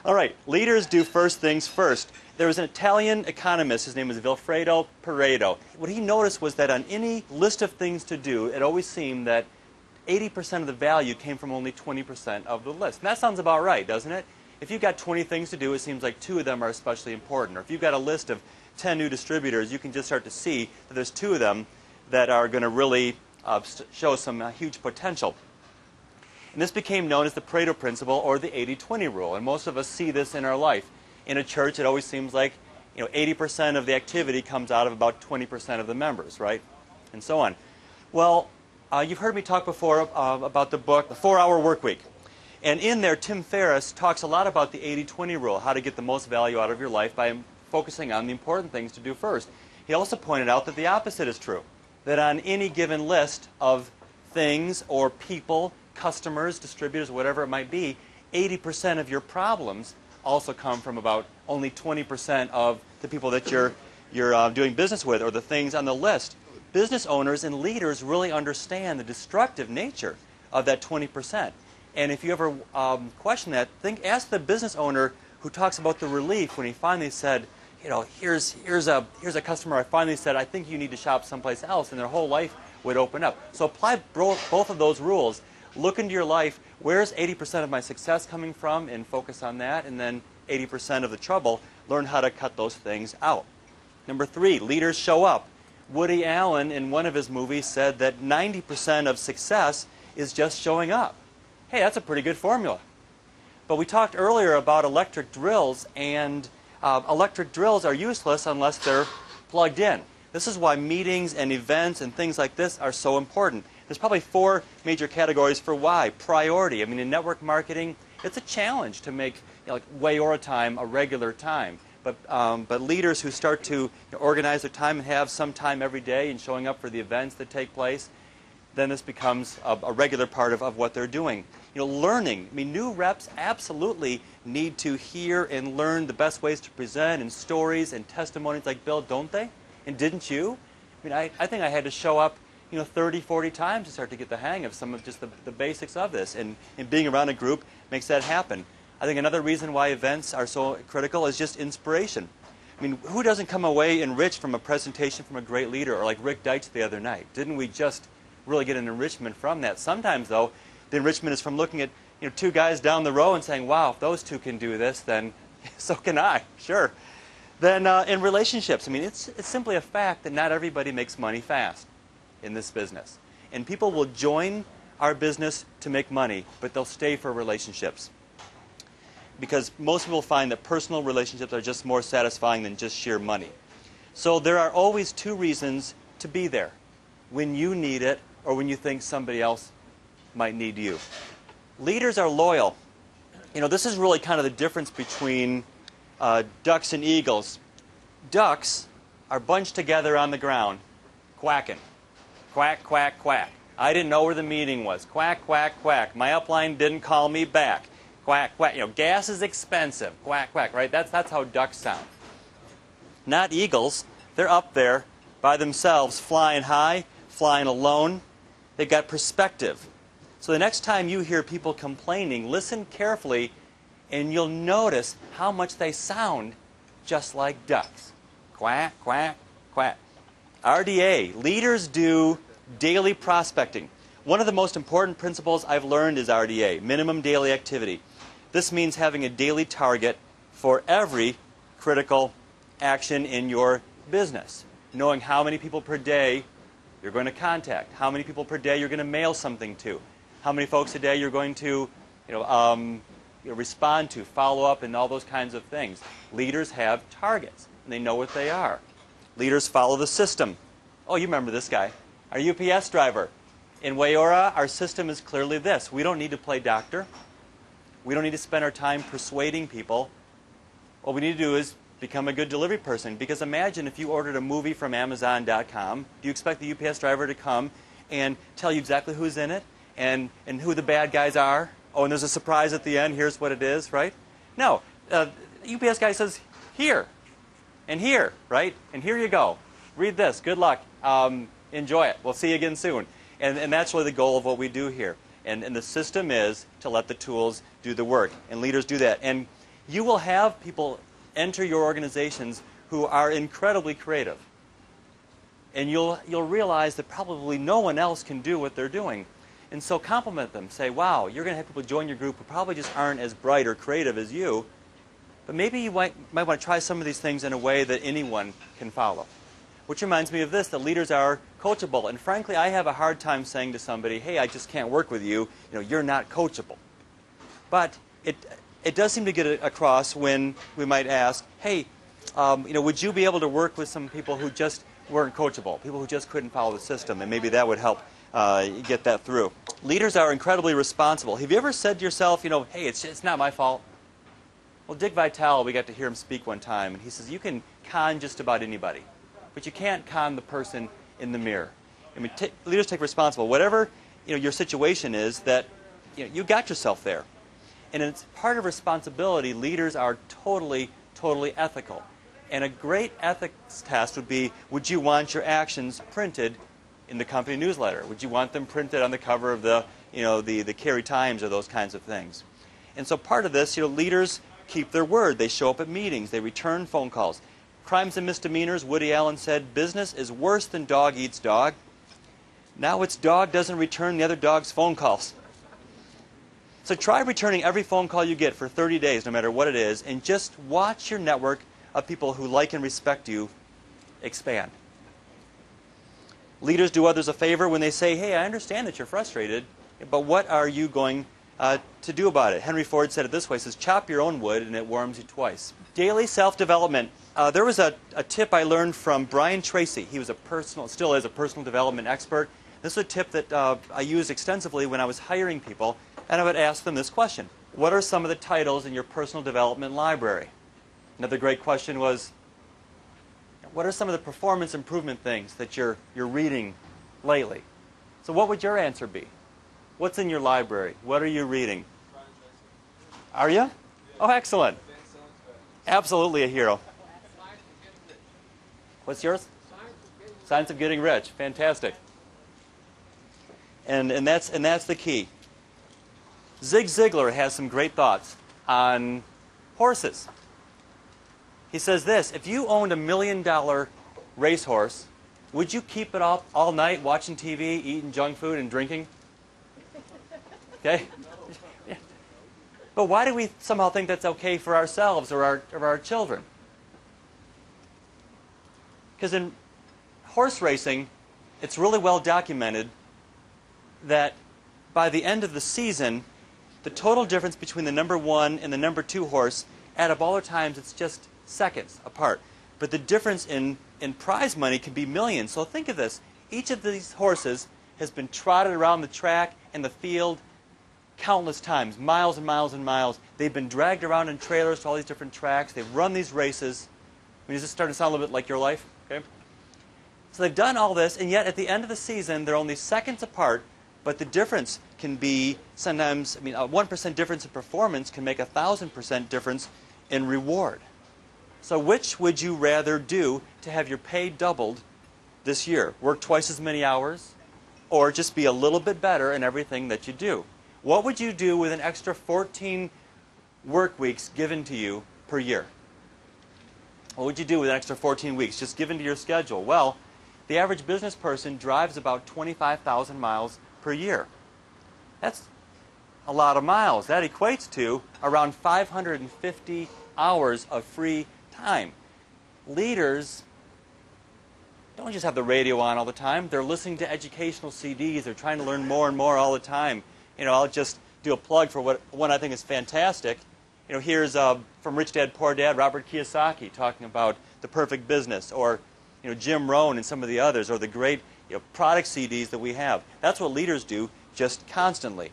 All right, leaders do first things first. There was an Italian economist, his name was Vilfredo Pareto. What he noticed was that on any list of things to do, it always seemed that 80% of the value came from only 20% of the list. And that sounds about right, doesn't it? If you've got 20 things to do, it seems like 2 of them are especially important. Or if you've got a list of 10 new distributors, you can just start to see that there's 2 of them that are going to really show some huge potential. And this became known as the Pareto principle, or the 80-20 rule. And most of us see this in our life. In a church, it always seems like 80% of the activity comes out of about 20% of the members, right? And so on. Well, you've heard me talk before about the book, The 4-Hour Workweek. And in there, Tim Ferriss talks a lot about the 80-20 rule, how to get the most value out of your life by focusing on the important things to do first. He also pointed out that the opposite is true, that on any given list of things or people, customers, distributors, whatever it might be, 80% of your problems also come from about only 20% of the people that you're doing business with, or the things on the list. Business owners and leaders really understand the destructive nature of that 20%. And if you ever question that, ask the business owner who talks about the relief when he finally said, here's a customer I finally said, I think you need to shop someplace else, and their whole life would open up. So apply both of those rules. Look into your life, where's 80% of my success coming from, and focus on that, and then 80% of the trouble, learn how to cut those things out. Number 3, leaders show up. Woody Allen, in one of his movies, said that 90% of success is just showing up. Hey, that's a pretty good formula. But we talked earlier about electric drills, and electric drills are useless unless they're plugged in. This is why meetings and events and things like this are so important. There's probably 4 major categories for why. Priority. I mean, in network marketing, it's a challenge to make like Wayora time a regular time. But leaders who start to organize their time and have some time every day and showing up for the events that take place, then this becomes a regular part of what they're doing. Learning. I mean, new reps absolutely need to hear and learn the best ways to present, and stories and testimonies like Bill, don't they? And didn't you? I mean, I think I had to show up 30, 40 times to start to get the hang of some of just the basics of this. And being around a group makes that happen. I think another reason why events are so critical is just inspiration. I mean, who doesn't come away enriched from a presentation from a great leader, or like Rick Deitch the other night? Didn't we just really get an enrichment from that? Sometimes, though, the enrichment is from looking at 2 guys down the row and saying, wow, if those 2 can do this, then so can I, sure. Then in relationships, I mean, it's simply a fact that not everybody makes money fast in this business. And people will join our business to make money, but they'll stay for relationships. Because most people find that personal relationships are just more satisfying than just sheer money. So there are always 2 reasons to be there: when you need it, or when you think somebody else might need you. Leaders are loyal. This is really kind of the difference between ducks and eagles. Ducks are bunched together on the ground, quacking. Quack, quack, quack. I didn't know where the meeting was. Quack, quack, quack. My upline didn't call me back. Quack, quack. Gas is expensive. Quack, quack, right? That's how ducks sound. Not eagles. They're up there by themselves, flying high, flying alone. They've got perspective. So the next time you hear people complaining, listen carefully, and you'll notice how much they sound just like ducks. Quack, quack, quack. RDA, leaders do daily prospecting. One of the most important principles I've learned is RDA, minimum daily activity. This means having a daily target for every critical action in your business. Knowing how many people per day you're going to contact, how many people per day you're going to mail something to, how many folks a day you're going to respond to, follow up, and all those kinds of things. Leaders have targets, and they know what they are. Leaders follow the system. Oh, you remember this guy, our UPS driver. In Wayora, our system is clearly this. We don't need to play doctor. We don't need to spend our time persuading people. What we need to do is become a good delivery person. Because imagine if you ordered a movie from Amazon.com, do you expect the UPS driver to come and tell you exactly who's in it and who the bad guys are? Oh, and there's a surprise at the end. Here's what it is, right? No. The UPS guy says, here and here, right? And here you go. Read this. Good luck. Enjoy it. We'll see you again soon. And that's really the goal of what we do here. And the system is to let the tools do the work. And leaders do that. And You will have people enter your organizations who are incredibly creative. And you'll realize that probably no one else can do what they're doing. And so compliment them. Say, wow, you're going to have people join your group who probably just aren't as bright or creative as you. But maybe you might want to try some of these things in a way that anyone can follow. Which reminds me of this, that leaders are coachable. And frankly, I have a hard time saying to somebody, hey, I just can't work with you. You're not coachable. But it does seem to get across when we might ask, hey, would you be able to work with some people who just weren't coachable, people who just couldn't follow the system? And maybe that would help get that through. Leaders are incredibly responsible. Have you ever said to yourself, hey, it's not my fault? Well, Dick Vitale, we got to hear him speak one time, and he says, you can con just about anybody, but you can't con the person in the mirror. I mean, leaders take responsibility. Whatever your situation is, that you got yourself there. And it's part of responsibility. Leaders are totally ethical. And a great ethics test would be, would you want your actions printed in the company newsletter? Would you want them printed on the cover of the Cary Times or those kinds of things? And so part of this, leaders keep their word. They show up at meetings. They return phone calls. Crimes and misdemeanors, Woody Allen said, business is worse than dog eats dog. Now it's dog doesn't return the other dog's phone calls. So try returning every phone call you get for 30 days, no matter what it is, and just watch your network of people who like and respect you expand. Leaders do others a favor when they say, hey, I understand that you're frustrated, but what are you going to do about it? Henry Ford said it this way, he says, chop your own wood and it warms you twice. Daily self-development. There was a tip I learned from Brian Tracy. He was still is a personal development expert. This is a tip that I used extensively when I was hiring people, and I would ask them this question. What are some of the titles in your personal development library? Another great question was, what are some of the performance improvement things that you're reading lately? So what would your answer be? What's in your library? What are you reading? Are you? Oh, excellent. Absolutely a hero. What's yours? Science of Getting Rich. Fantastic. And that's the key. Zig Ziglar has some great thoughts on horses. He says this, if you owned $1 million racehorse, would you keep it up all night watching TV, eating junk food, and drinking? Okay? Yeah. But why do we somehow think that's okay for ourselves or our children? Because in horse racing, it's really well documented that by the end of the season, the total difference between the number 1 and the number 2 horse, add up all the times, it's just seconds apart. But the difference in prize money can be millions. So think of this. Each of these horses has been trotted around the track and the field countless times, miles and miles and miles. They've been dragged around in trailers to all these different tracks. They've run these races. I mean, does this start to sound a little bit like your life? Okay? So they've done all this, and yet at the end of the season, they're only seconds apart, but the difference can be sometimes, a 1% difference in performance can make a 1,000% difference in reward. So which would you rather do to have your pay doubled this year? Work twice as many hours, or just be a little bit better in everything that you do? What would you do with an extra 14 work weeks given to you per year? What would you do with an extra 14 weeks just given to your schedule? Well, the average business person drives about 25,000 miles per year. That's a lot of miles. That equates to around 550 hours of free time. Leaders don't just have the radio on all the time. They're listening to educational CDs. They're trying to learn more and more all the time. I'll just do a plug for one I think is fantastic. Here's from Rich Dad, Poor Dad, Robert Kiyosaki talking about the perfect business, or Jim Rohn and some of the others, or the great product CDs that we have. That's what leaders do just constantly.